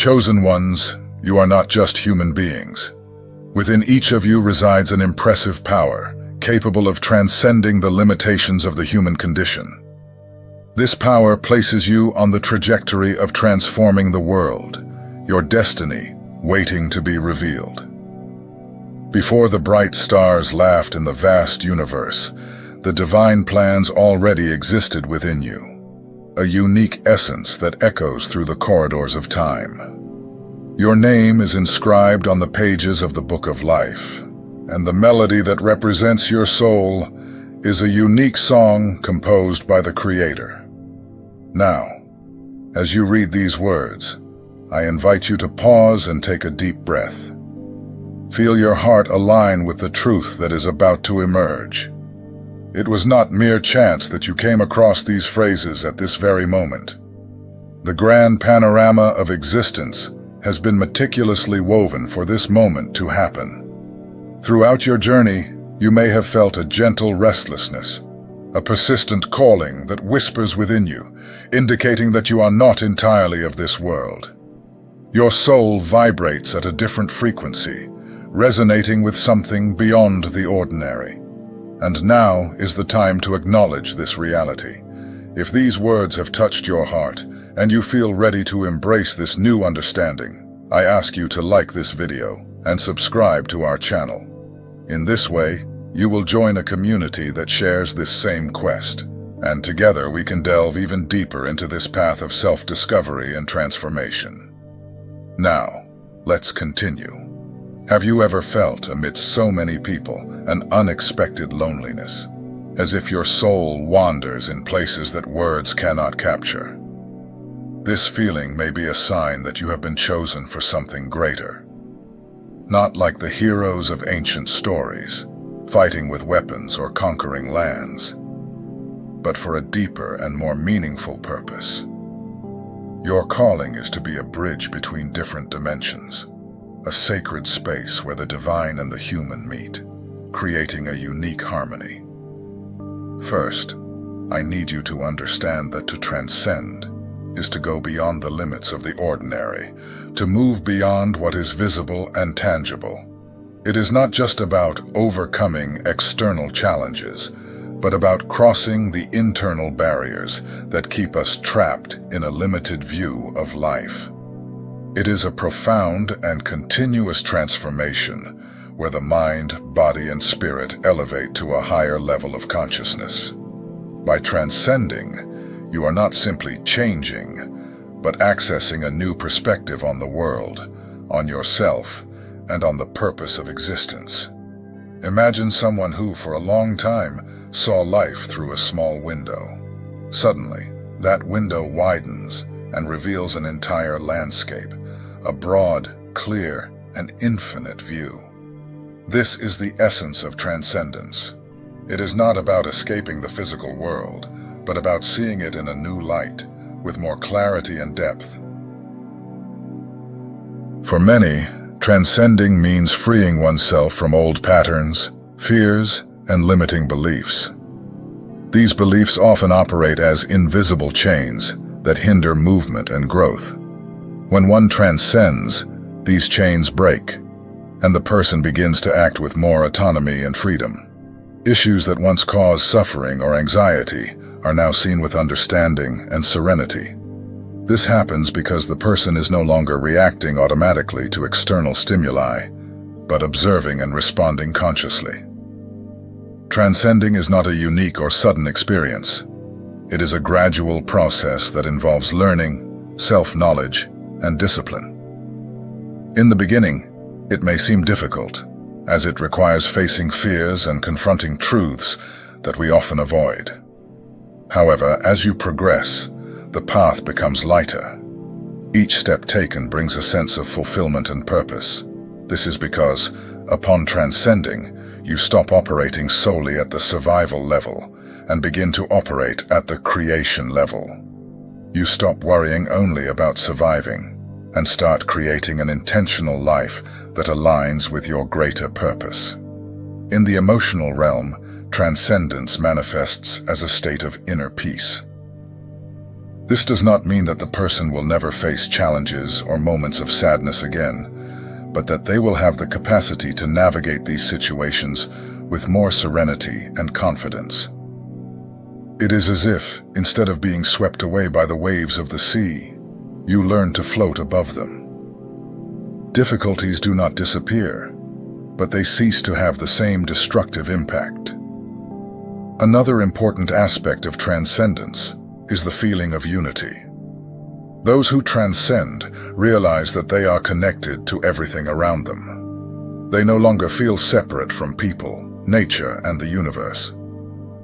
Chosen ones, you are not just human beings. Within each of you resides an impressive power, capable of transcending the limitations of the human condition. This power places you on the trajectory of transforming the world, your destiny waiting to be revealed. Before the bright stars laughed in the vast universe, the divine plans already existed within you, a unique essence that echoes through the corridors of time. Your name is inscribed on the pages of the Book of Life, and the melody that represents your soul is a unique song composed by the Creator. Now, as you read these words, I invite you to pause and take a deep breath. Feel your heart align with the truth that is about to emerge. It was not mere chance that you came across these phrases at this very moment. The grand panorama of existence has been meticulously woven for this moment to happen. Throughout your journey, you may have felt a gentle restlessness, a persistent calling that whispers within you, indicating that you are not entirely of this world. Your soul vibrates at a different frequency, resonating with something beyond the ordinary. And now is the time to acknowledge this reality. If these words have touched your heart, and you feel ready to embrace this new understanding, I ask you to like this video and subscribe to our channel. In this way, you will join a community that shares this same quest, and together we can delve even deeper into this path of self-discovery and transformation. Now, let's continue. Have you ever felt, amidst so many people, an unexpected loneliness, as if your soul wanders in places that words cannot capture? This feeling may be a sign that you have been chosen for something greater. Not like the heroes of ancient stories, fighting with weapons or conquering lands, but for a deeper and more meaningful purpose. Your calling is to be a bridge between different dimensions, a sacred space where the divine and the human meet, creating a unique harmony. First, I need you to understand that to transcend is to go beyond the limits of the ordinary, to move beyond what is visible and tangible. It is not just about overcoming external challenges, but about crossing the internal barriers that keep us trapped in a limited view of life. It is a profound and continuous transformation where the mind, body, and spirit elevate to a higher level of consciousness. By transcending, you are not simply changing, but accessing a new perspective on the world, on yourself, and on the purpose of existence. Imagine someone who, for a long time, saw life through a small window. Suddenly, that window widens and reveals an entire landscape, a broad, clear, and infinite view. This is the essence of transcendence. It is not about escaping the physical world, but about seeing it in a new light, with more clarity and depth. For many, transcending means freeing oneself from old patterns, fears, and limiting beliefs. These beliefs often operate as invisible chains that hinder movement and growth. When one transcends, these chains break, and the person begins to act with more autonomy and freedom. Issues that once caused suffering or anxiety are now seen with understanding and serenity. This happens because the person is no longer reacting automatically to external stimuli, but observing and responding consciously. Transcending is not a unique or sudden experience. It is a gradual process that involves learning, self-knowledge, and discipline. In the beginning, it may seem difficult, as it requires facing fears and confronting truths that we often avoid. However, as you progress, the path becomes lighter. Each step taken brings a sense of fulfillment and purpose. This is because, upon transcending, you stop operating solely at the survival level and begin to operate at the creation level. You stop worrying only about surviving and start creating an intentional life that aligns with your greater purpose. In the emotional realm, transcendence manifests as a state of inner peace. This does not mean that the person will never face challenges or moments of sadness again, but that they will have the capacity to navigate these situations with more serenity and confidence. It is as if, instead of being swept away by the waves of the sea, you learn to float above them. Difficulties do not disappear, but they cease to have the same destructive impact. Another important aspect of transcendence is the feeling of unity. Those who transcend realize that they are connected to everything around them. They no longer feel separate from people, nature, and the universe.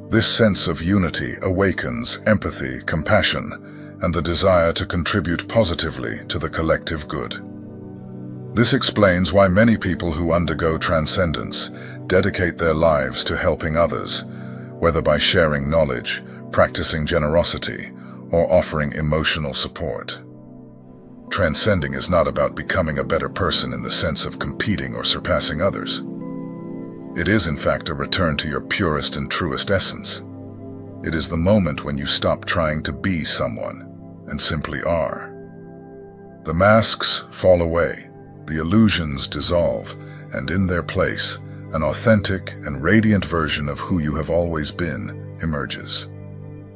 This sense of unity awakens empathy, compassion, and the desire to contribute positively to the collective good. This explains why many people who undergo transcendence dedicate their lives to helping others, whether by sharing knowledge, practicing generosity, or offering emotional support. Transcending is not about becoming a better person in the sense of competing or surpassing others. It is, in fact, a return to your purest and truest essence. It is the moment when you stop trying to be someone and simply are. The masks fall away, the illusions dissolve, and in their place, an authentic and radiant version of who you have always been emerges.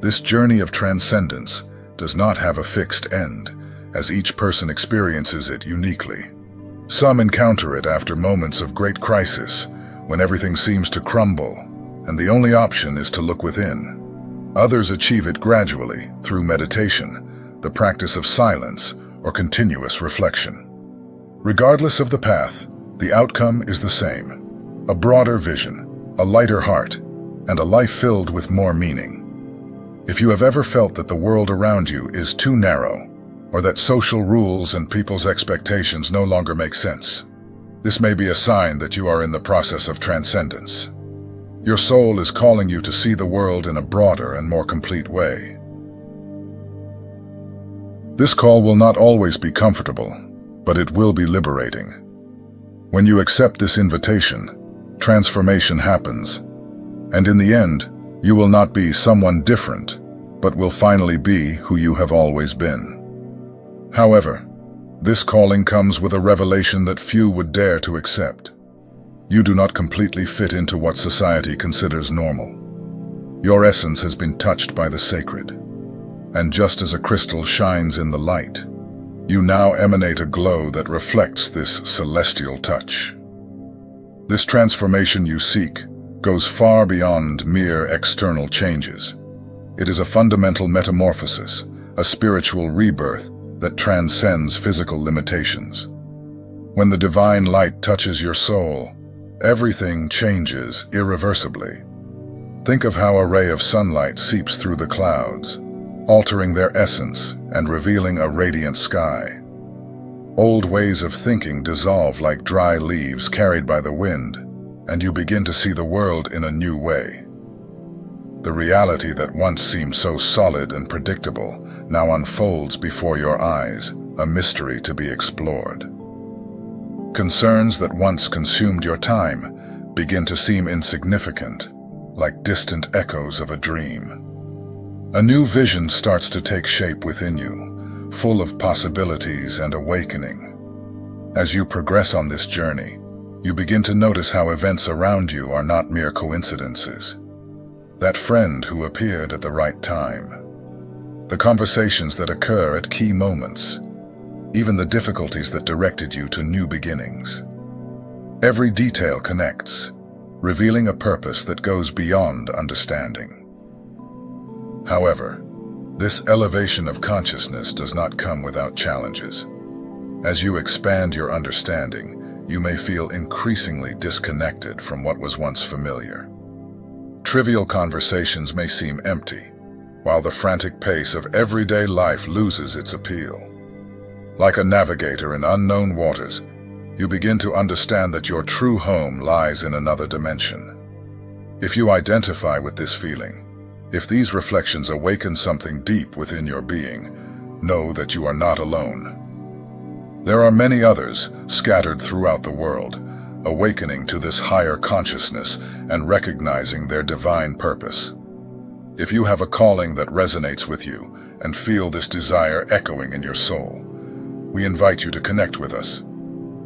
This journey of transcendence does not have a fixed end, as each person experiences it uniquely. Some encounter it after moments of great crisis, when everything seems to crumble, and the only option is to look within. Others achieve it gradually, through meditation, the practice of silence, or continuous reflection. Regardless of the path, the outcome is the same: a broader vision, a lighter heart, and a life filled with more meaning. If you have ever felt that the world around you is too narrow, or that social rules and people's expectations no longer make sense, this may be a sign that you are in the process of transcendence. Your soul is calling you to see the world in a broader and more complete way. This call will not always be comfortable, but it will be liberating. When you accept this invitation, transformation happens, and in the end, you will not be someone different, but will finally be who you have always been. However, this calling comes with a revelation that few would dare to accept. You do not completely fit into what society considers normal. Your essence has been touched by the sacred, and just as a crystal shines in the light, you now emanate a glow that reflects this celestial touch. This transformation you seek goes far beyond mere external changes. It is a fundamental metamorphosis, a spiritual rebirth that transcends physical limitations. When the divine light touches your soul, everything changes irreversibly. Think of how a ray of sunlight seeps through the clouds, altering their essence and revealing a radiant sky. Old ways of thinking dissolve like dry leaves carried by the wind, and you begin to see the world in a new way. The reality that once seemed so solid and predictable now unfolds before your eyes, a mystery to be explored. Concerns that once consumed your time begin to seem insignificant, like distant echoes of a dream. A new vision starts to take shape within you, full of possibilities and awakening. As you progress on this journey, you begin to notice how events around you are not mere coincidences. That friend who appeared at the right time, the conversations that occur at key moments, even the difficulties that directed you to new beginnings. Every detail connects, revealing a purpose that goes beyond understanding. However, this elevation of consciousness does not come without challenges. As you expand your understanding, you may feel increasingly disconnected from what was once familiar. Trivial conversations may seem empty, while the frantic pace of everyday life loses its appeal. Like a navigator in unknown waters, you begin to understand that your true home lies in another dimension. If you identify with this feeling, if these reflections awaken something deep within your being, know that you are not alone. There are many others scattered throughout the world, awakening to this higher consciousness and recognizing their divine purpose. If you have a calling that resonates with you and feel this desire echoing in your soul, we invite you to connect with us.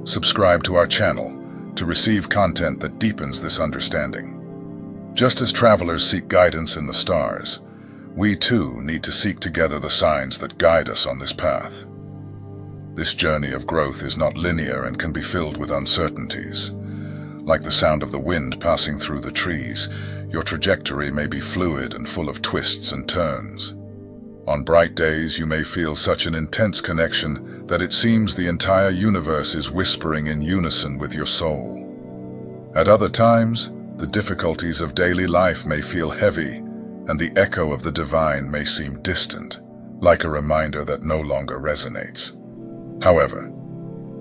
Subscribe to our channel to receive content that deepens this understanding. Just as travelers seek guidance in the stars, we too need to seek together the signs that guide us on this path. This journey of growth is not linear and can be filled with uncertainties. Like the sound of the wind passing through the trees, your trajectory may be fluid and full of twists and turns. On bright days, you may feel such an intense connection that it seems the entire universe is whispering in unison with your soul. At other times, the difficulties of daily life may feel heavy, and the echo of the divine may seem distant, like a reminder that no longer resonates. However,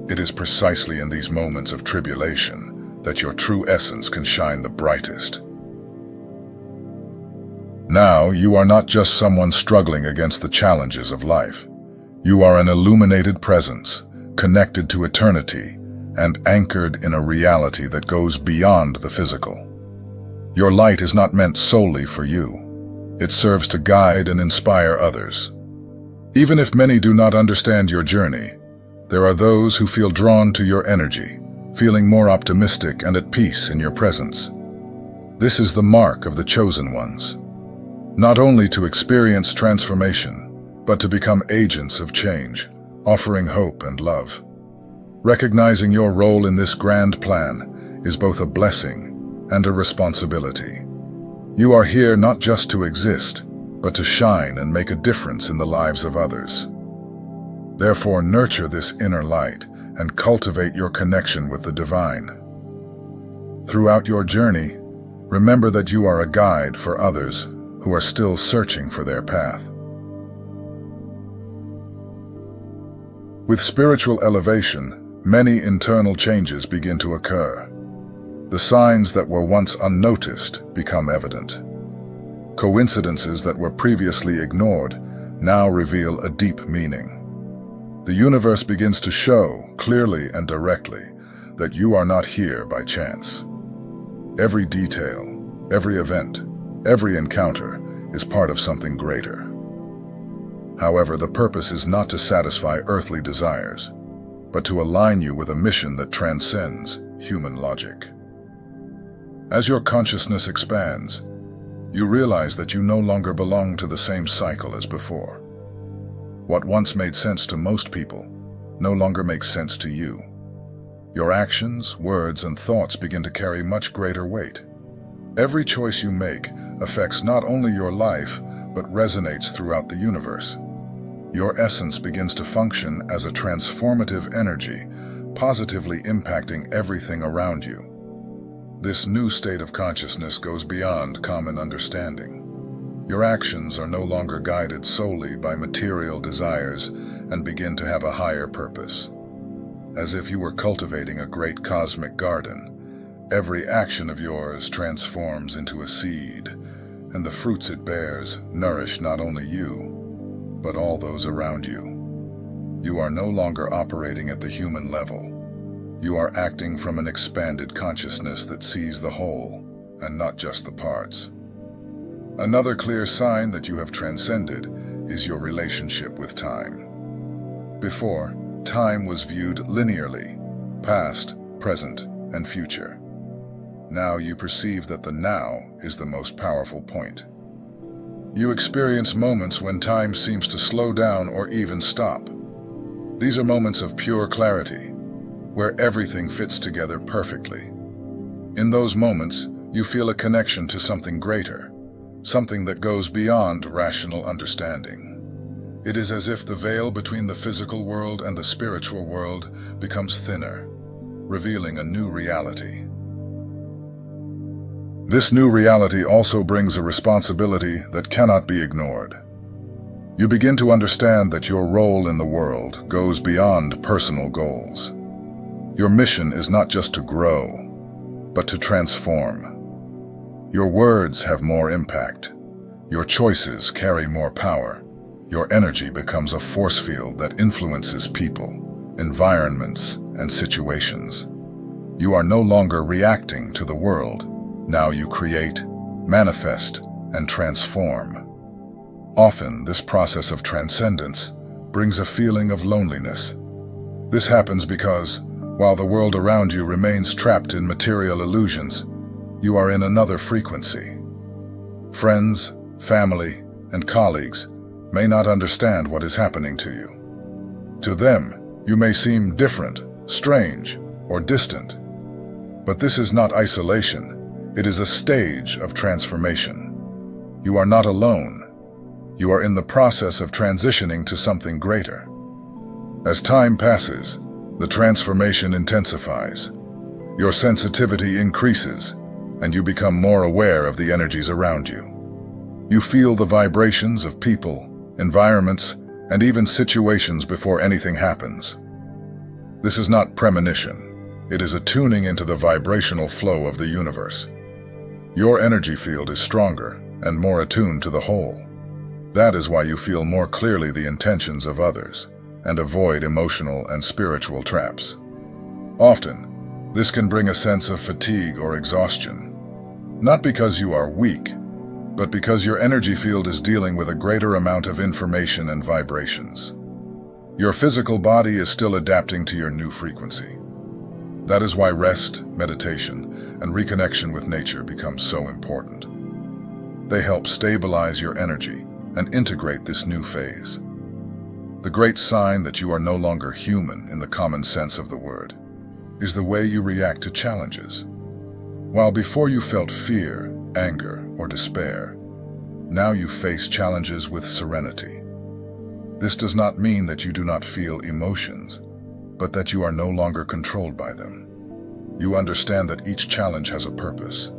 it is precisely in these moments of tribulation that your true essence can shine the brightest. Now, you are not just someone struggling against the challenges of life. You are an illuminated presence, connected to eternity, and anchored in a reality that goes beyond the physical. Your light is not meant solely for you. It serves to guide and inspire others. Even if many do not understand your journey, there are those who feel drawn to your energy, feeling more optimistic and at peace in your presence. This is the mark of the chosen ones. Not only to experience transformation, but to become agents of change, offering hope and love. Recognizing your role in this grand plan is both a blessing and a responsibility. You are here not just to exist, but to shine and make a difference in the lives of others. Therefore, nurture this inner light and cultivate your connection with the divine. Throughout your journey, remember that you are a guide for others who are still searching for their path. With spiritual elevation, many internal changes begin to occur. The signs that were once unnoticed become evident. Coincidences that were previously ignored now reveal a deep meaning. The universe begins to show, clearly and directly, that you are not here by chance. Every detail, every event, every encounter is part of something greater. However, the purpose is not to satisfy earthly desires, but to align you with a mission that transcends human logic. As your consciousness expands, you realize that you no longer belong to the same cycle as before. What once made sense to most people no longer makes sense to you. Your actions, words, and thoughts begin to carry much greater weight. Every choice you make affects not only your life, but resonates throughout the universe. Your essence begins to function as a transformative energy, positively impacting everything around you. This new state of consciousness goes beyond common understanding. Your actions are no longer guided solely by material desires and begin to have a higher purpose. As if you were cultivating a great cosmic garden, every action of yours transforms into a seed, and the fruits it bears nourish not only you, but all those around you. You are no longer operating at the human level. You are acting from an expanded consciousness that sees the whole, and not just the parts. Another clear sign that you have transcended is your relationship with time. Before, time was viewed linearly, past, present, and future. Now you perceive that the now is the most powerful point. You experience moments when time seems to slow down or even stop. These are moments of pure clarity, where everything fits together perfectly. In those moments, you feel a connection to something greater, something that goes beyond rational understanding. It is as if the veil between the physical world and the spiritual world becomes thinner, revealing a new reality. This new reality also brings a responsibility that cannot be ignored. You begin to understand that your role in the world goes beyond personal goals. Your mission is not just to grow, but to transform. Your words have more impact. Your choices carry more power. Your energy becomes a force field that influences people, environments, and situations. You are no longer reacting to the world. Now you create, manifest, and transform. Often, this process of transcendence brings a feeling of loneliness. This happens because, while the world around you remains trapped in material illusions, you are in another frequency. Friends, family, and colleagues may not understand what is happening to you. To them, you may seem different, strange, or distant. But this is not isolation. It is a stage of transformation. You are not alone. You are in the process of transitioning to something greater. As time passes, the transformation intensifies. Your sensitivity increases, and you become more aware of the energies around you. You feel the vibrations of people, environments, and even situations before anything happens. This is not premonition. It is a tuning into the vibrational flow of the universe. Your energy field is stronger and more attuned to the whole. That is why you feel more clearly the intentions of others and avoid emotional and spiritual traps. Often, this can bring a sense of fatigue or exhaustion, not because you are weak, but because your energy field is dealing with a greater amount of information and vibrations. Your physical body is still adapting to your new frequency. That is why rest, meditation, and reconnection with nature become so important. They help stabilize your energy and integrate this new phase. The great sign that you are no longer human in the common sense of the word is the way you react to challenges. While before you felt fear, anger, or despair, now you face challenges with serenity. This does not mean that you do not feel emotions, but that you are no longer controlled by them. You understand that each challenge has a purpose.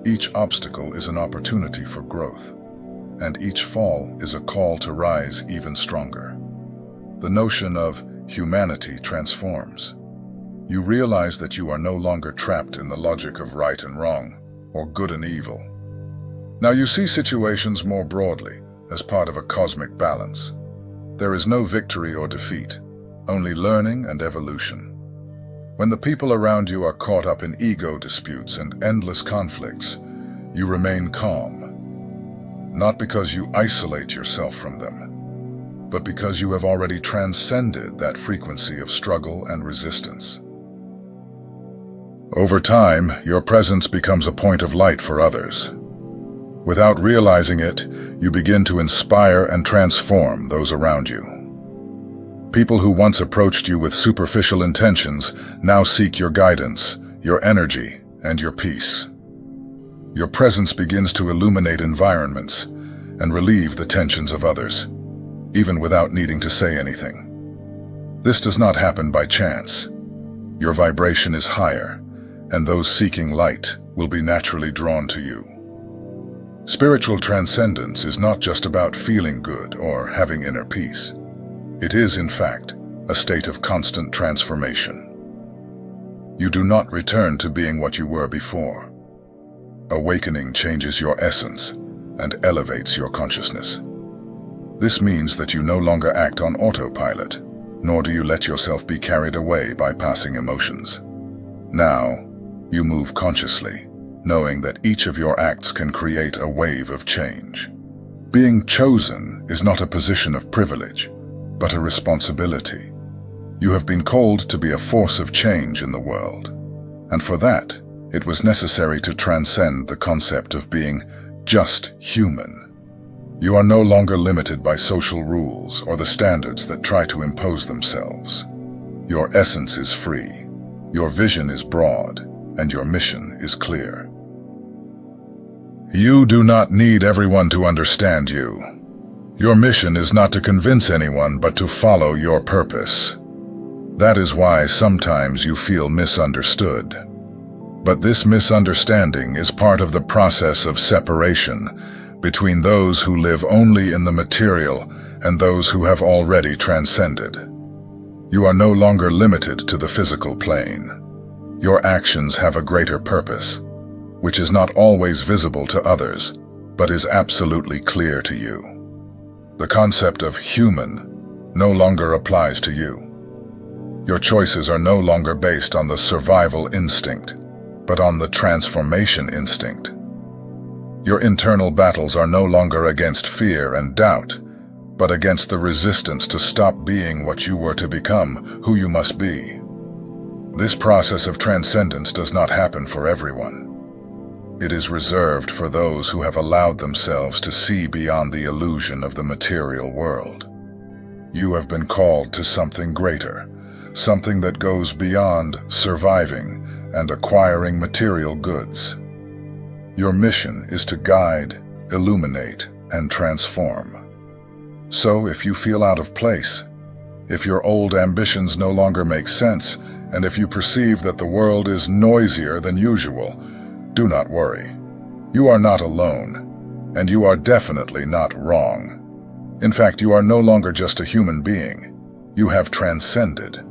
Each obstacle is an opportunity for growth, and each fall is a call to rise even stronger. The notion of humanity transforms. You realize that you are no longer trapped in the logic of right and wrong, or good and evil. Now you see situations more broadly, as part of a cosmic balance. There is no victory or defeat, only learning and evolution. When the people around you are caught up in ego disputes and endless conflicts, you remain calm. Not because you isolate yourself from them, but because you have already transcended that frequency of struggle and resistance. Over time, your presence becomes a point of light for others. Without realizing it, you begin to inspire and transform those around you. People who once approached you with superficial intentions now seek your guidance, your energy, and your peace. Your presence begins to illuminate environments and relieve the tensions of others, even without needing to say anything. This does not happen by chance. Your vibration is higher, and those seeking light will be naturally drawn to you. Spiritual transcendence is not just about feeling good or having inner peace. It is, in fact, a state of constant transformation. You do not return to being what you were before. Awakening changes your essence and elevates your consciousness. This means that you no longer act on autopilot, nor do you let yourself be carried away by passing emotions. Now, you move consciously, knowing that each of your acts can create a wave of change. Being chosen is not a position of privilege, but a responsibility. You have been called to be a force of change in the world, and for that, it was necessary to transcend the concept of being just human. You are no longer limited by social rules or the standards that try to impose themselves. Your essence is free, your vision is broad, and your mission is clear. You do not need everyone to understand you. Your mission is not to convince anyone, but to follow your purpose. That is why sometimes you feel misunderstood. But this misunderstanding is part of the process of separation between those who live only in the material and those who have already transcended. You are no longer limited to the physical plane. Your actions have a greater purpose, which is not always visible to others, but is absolutely clear to you. The concept of human no longer applies to you. Your choices are no longer based on the survival instinct, but on the transformation instinct. Your internal battles are no longer against fear and doubt, but against the resistance to stop being what you were to become, who you must be. This process of transcendence does not happen for everyone. It is reserved for those who have allowed themselves to see beyond the illusion of the material world. You have been called to something greater, something that goes beyond surviving and acquiring material goods. Your mission is to guide, illuminate, and transform. So if you feel out of place, if your old ambitions no longer make sense, and if you perceive that the world is noisier than usual, do not worry. You are not alone, and you are definitely not wrong. In fact, you are no longer just a human being. You have transcended.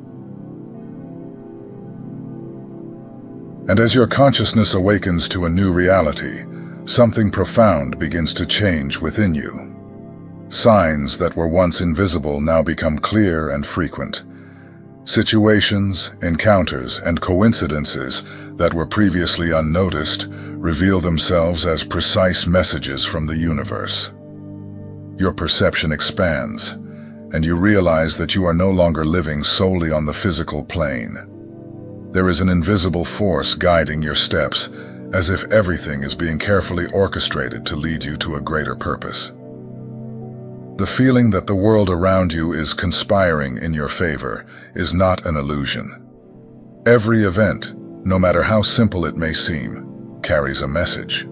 And as your consciousness awakens to a new reality, something profound begins to change within you. Signs that were once invisible now become clear and frequent. Situations, encounters, and coincidences that were previously unnoticed reveal themselves as precise messages from the universe. Your perception expands, and you realize that you are no longer living solely on the physical plane. There is an invisible force guiding your steps, as if everything is being carefully orchestrated to lead you to a greater purpose. The feeling that the world around you is conspiring in your favor is not an illusion. Every event, no matter how simple it may seem, carries a message.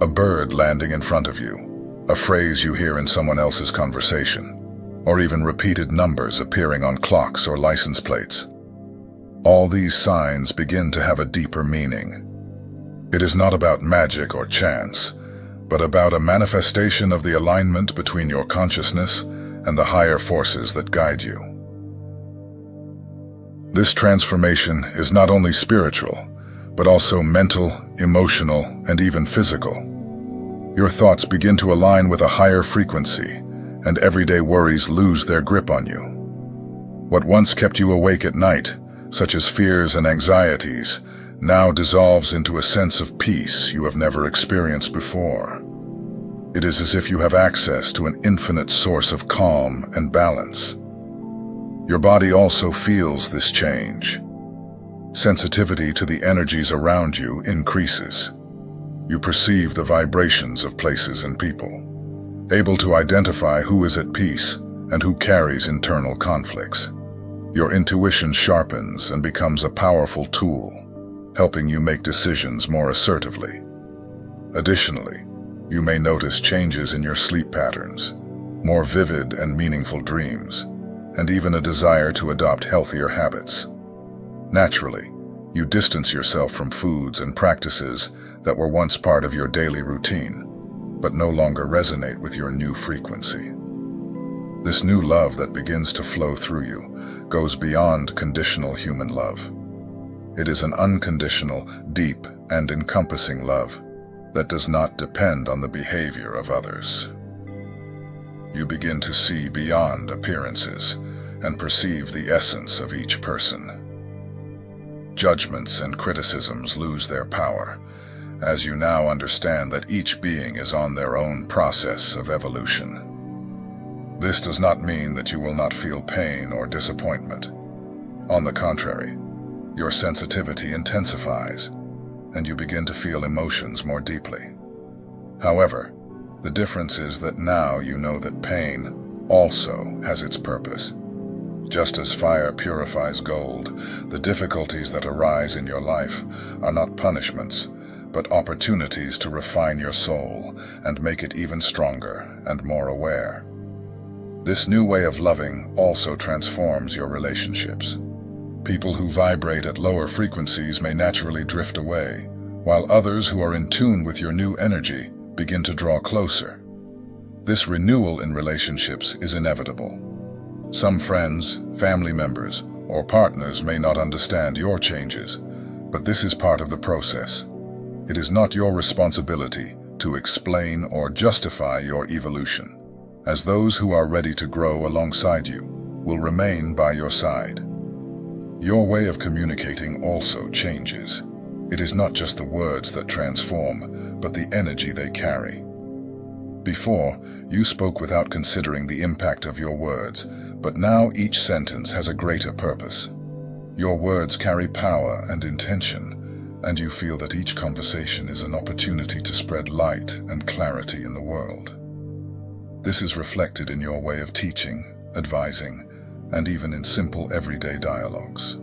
A bird landing in front of you, a phrase you hear in someone else's conversation, or even repeated numbers appearing on clocks or license plates. All these signs begin to have a deeper meaning. It is not about magic or chance, but about a manifestation of the alignment between your consciousness and the higher forces that guide you. This transformation is not only spiritual, but also mental, emotional, and even physical. Your thoughts begin to align with a higher frequency, and everyday worries lose their grip on you. What once kept you awake at night, such as fears and anxieties, now dissolves into a sense of peace you have never experienced before. It is as if you have access to an infinite source of calm and balance. Your body also feels this change. Sensitivity to the energies around you increases. You perceive the vibrations of places and people, able to identify who is at peace and who carries internal conflicts. Your intuition sharpens and becomes a powerful tool, helping you make decisions more assertively. Additionally, you may notice changes in your sleep patterns, more vivid and meaningful dreams, and even a desire to adopt healthier habits. Naturally, you distance yourself from foods and practices that were once part of your daily routine, but no longer resonate with your new frequency. This new love that begins to flow through you goes beyond conditional human love. It is an unconditional, deep, and encompassing love that does not depend on the behavior of others. You begin to see beyond appearances and perceive the essence of each person. Judgments and criticisms lose their power, as you now understand that each being is on their own process of evolution. This does not mean that you will not feel pain or disappointment. On the contrary, your sensitivity intensifies, and you begin to feel emotions more deeply. However, the difference is that now you know that pain also has its purpose. Just as fire purifies gold, the difficulties that arise in your life are not punishments, but opportunities to refine your soul and make it even stronger and more aware. This new way of loving also transforms your relationships. People who vibrate at lower frequencies may naturally drift away, while others who are in tune with your new energy begin to draw closer. This renewal in relationships is inevitable. Some friends, family members, or partners may not understand your changes, but this is part of the process. It is not your responsibility to explain or justify your evolution, as those who are ready to grow alongside you will remain by your side. Your way of communicating also changes. It is not just the words that transform, but the energy they carry. Before, you spoke without considering the impact of your words, but now each sentence has a greater purpose. Your words carry power and intention, and you feel that each conversation is an opportunity to spread light and clarity in the world. This is reflected in your way of teaching, advising, and even in simple everyday dialogues.